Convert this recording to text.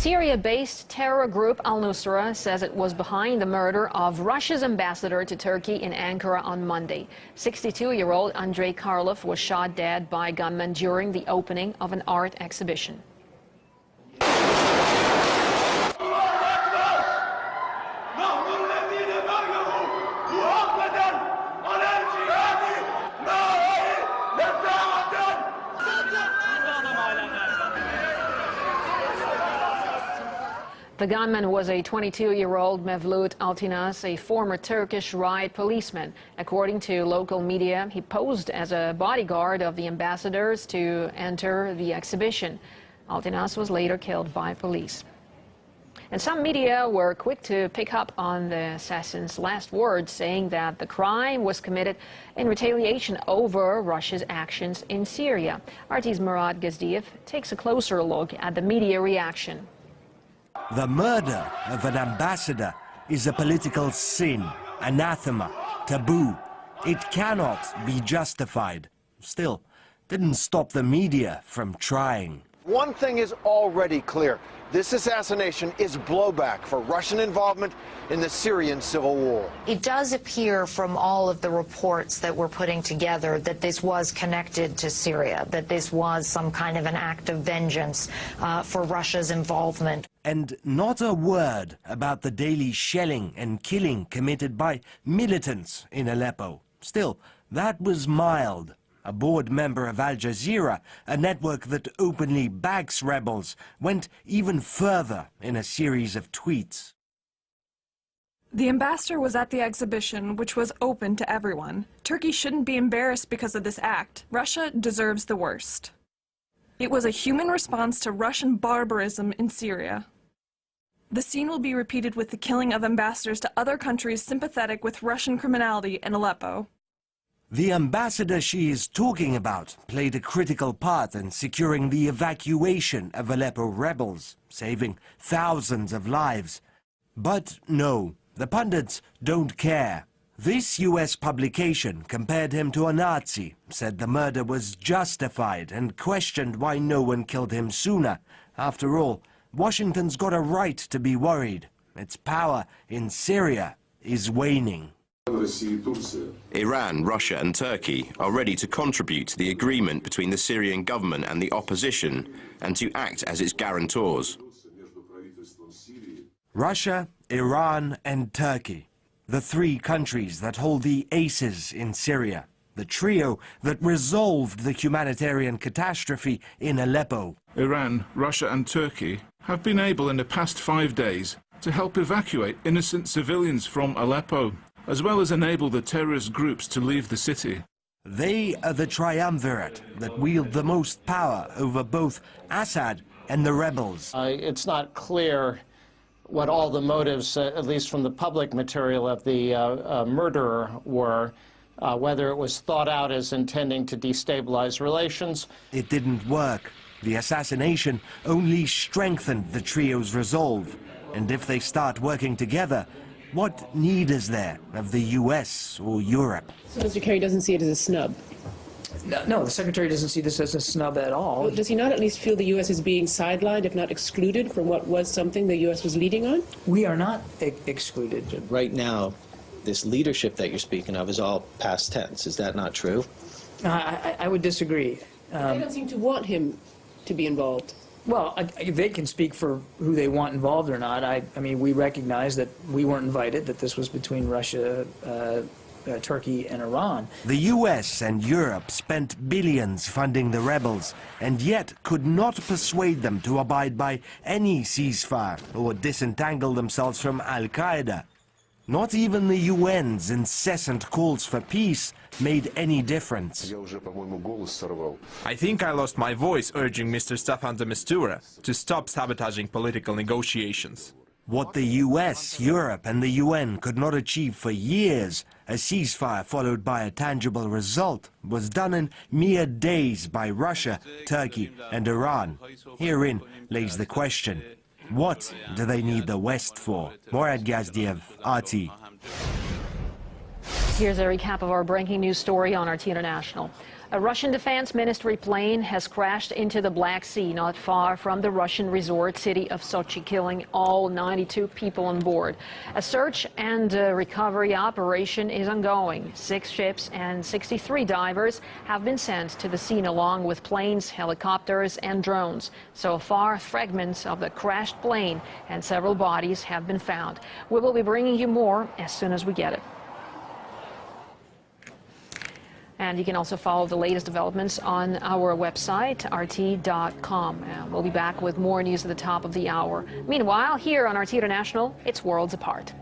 Syria-based terror group al-Nusra says it was behind the murder of Russia's ambassador to Turkey in Ankara on Monday. 62-year-old Andrei Karlov was shot dead by gunmen during the opening of an art exhibition. The gunman was a 22-year-old Mevlut Altinas, a former Turkish riot policeman. According to local media, he posed as a bodyguard of the ambassadors to enter the exhibition. Altinas was later killed by police. And some media were quick to pick up on the assassin's last words, saying that the crime was committed in retaliation over Russia's actions in Syria. RT's Murat Gazdiev takes a closer look at the media reaction. The murder of an ambassador is a political sin, anathema, taboo. It cannot be justified. Still, didn't stop the media from trying. One thing is already clear. This assassination is blowback for Russian involvement in the Syrian civil war. It does appear from all of the reports that we're putting together that this was connected to Syria, that this was some kind of an act of vengeance for Russia's involvement. And not a word about the daily shelling and killing committed by militants in Aleppo. Still, that was mild. A board member of Al Jazeera, a network that openly backs rebels, went even further in a series of tweets. The ambassador was at the exhibition, which was open to everyone. Turkey shouldn't be embarrassed because of this act. Russia deserves the worst. It was a human response to Russian barbarism in Syria. The scene will be repeated with the killing of ambassadors to other countries sympathetic with Russian criminality in Aleppo. The ambassador she is talking about played a critical part in securing the evacuation of Aleppo rebels, saving thousands of lives. But no, the pundits don't care. This US publication compared him to a Nazi, said the murder was justified, and questioned why no one killed him sooner. After all, Washington's got a right to be worried. Its power in Syria is waning. Iran, Russia and Turkey are ready to contribute to the agreement between the Syrian government and the opposition and to act as its guarantors. Russia, Iran and Turkey, the three countries that hold the aces in Syria, the trio that resolved the humanitarian catastrophe in Aleppo. Iran, Russia and Turkey have been able in the past 5 days to help evacuate innocent civilians from Aleppo, as well as enable the terrorist groups to leave the city. They are the triumvirate that wield the most power over both Assad and the rebels. It's not clear what all the motives, at least from the public material of the murderer, were, whether it was thought out as intending to destabilize relations. It didn't work. The assassination only strengthened the trio's resolve. And if they start working together, what need is there of the US or Europe? So Mr. Kerry doesn't see it as a snub? No, the Secretary doesn't see this as a snub at all. Well, does he not at least feel the U.S. is being sidelined, if not excluded, from what was something the U.S. was leading on? We are not excluded. Right now, this leadership that you're speaking of is all past tense. Is that not true? I would disagree. They don't seem to want him to be involved. Well, they can speak for who they want involved or not. I mean, we recognize that we weren't invited, that this was between Russia, Turkey and Iran. The US and Europe spent billions funding the rebels, and yet could not persuade them to abide by any ceasefire or disentangle themselves from al-Qaeda. Not even the UN's incessant calls for peace made any difference. I think I lost my voice urging Mr. Staffan de Mistura to stop sabotaging political negotiations. What the US, Europe and the UN could not achieve for years, a ceasefire followed by a tangible result, was done in mere days by Russia, Turkey and Iran. Herein lays the question. What do they need the West for? Murat Gazdiev, RT. Here's a recap of our breaking news story on RT International. A Russian Defense Ministry plane has crashed into the Black Sea not far from the Russian resort city of Sochi, killing all 92 people on board. A search and recovery operation is ongoing. 6 ships and 63 divers have been sent to the scene along with planes, helicopters and drones. So far, fragments of the crashed plane and several bodies have been found. We will be bringing you more as soon as we get it. And you can also follow the latest developments on our website, rt.com. We'll be back with more news at the top of the hour. Meanwhile, here on RT International, it's Worlds Apart.